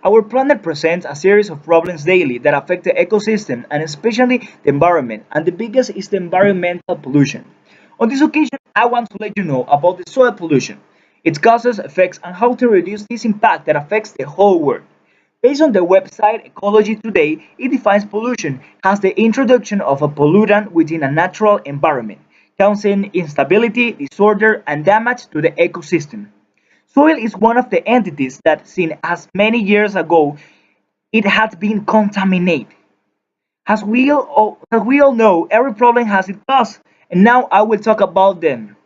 Our planet presents a series of problems daily that affect the ecosystem and especially the environment, and the biggest is the environmental pollution. On this occasion, I want to let you know about the soil pollution, its causes, effects, and how to reduce this impact that affects the whole world. Based on the website Ecology Today, it defines pollution as the introduction of a pollutant within a natural environment, causing instability, disorder, and damage to the ecosystem. Soil is one of the entities that, since as many years ago, it has been contaminated. As we all know, every problem has its cause, and now I will talk about them.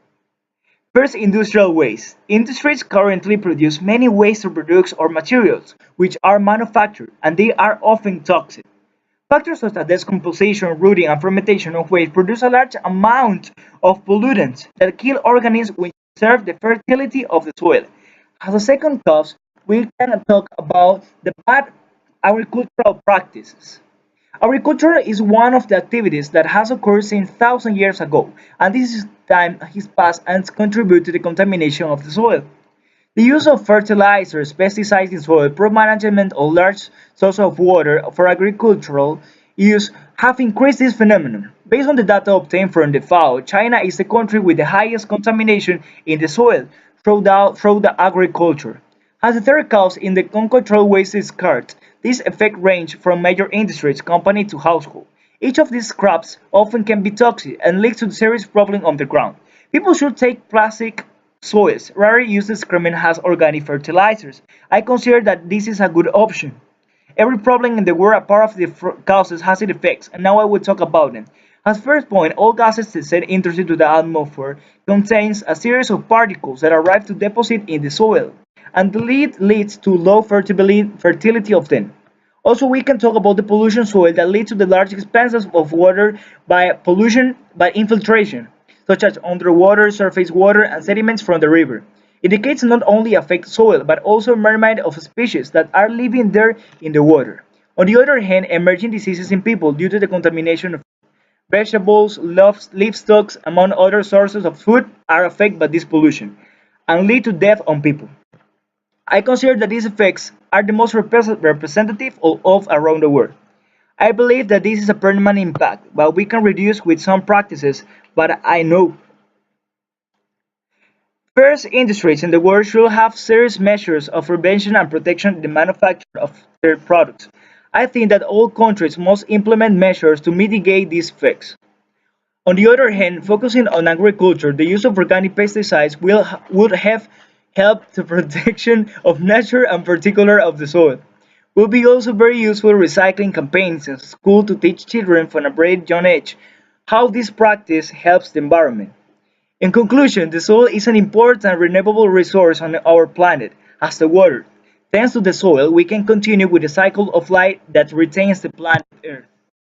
First, industrial waste. Industries currently produce many waste products or materials which are manufactured, and they are often toxic. Factors such as decomposition, rooting, and fermentation of waste produce a large amount of pollutants that kill organisms which preserve the fertility of the soil. As a second cause, we can talk about the bad agricultural practices. Agriculture is one of the activities that has occurred since thousands of years ago, and this time has passed and contributed to the contamination of the soil. The use of fertilizers, pesticides in soil, poor management of large sources of water for agricultural use have increased this phenomenon. Based on the data obtained from the FAO, China is the country with the highest contamination in the soil through the agriculture. As the third cause in the uncontrolled waste discard, these effects range from major industries, company to household. Each of these crops often can be toxic and lead to serious problems on the ground. People should take plastic soils, rarely use discriminant as organic fertilizers. I consider that this is a good option. Every problem in the world, apart of the causes, has its effects, and now I will talk about them. As first point, all gases that sent into the atmosphere contains a series of particles that arrive to deposit in the soil, and the leads to low fertility of them. Also, we can talk about the pollution soil that leads to the large expanses of water by pollution by infiltration, such as underwater, surface water, and sediments from the river. Indicates not only affect soil, but also myriad of species that are living there in the water. On the other hand, emerging diseases in people due to the contamination of vegetables, livestock, among other sources of food are affected by this pollution and lead to death on people. I consider that these effects are the most representative of around the world. I believe that this is a permanent impact, but we can reduce with some practices, but I know first, industries in the world should have serious measures of prevention and protection in the manufacture of their products. I think that all countries must implement measures to mitigate these effects. On the other hand, focusing on agriculture, the use of organic pesticides would have helped the protection of nature and particular of the soil. Will be also very useful recycling campaigns in school to teach children from a very young age how this practice helps the environment. In conclusion, the soil is an important and renewable resource on our planet, as the water. Thanks to the soil, we can continue with the cycle of life that retains the planet Earth.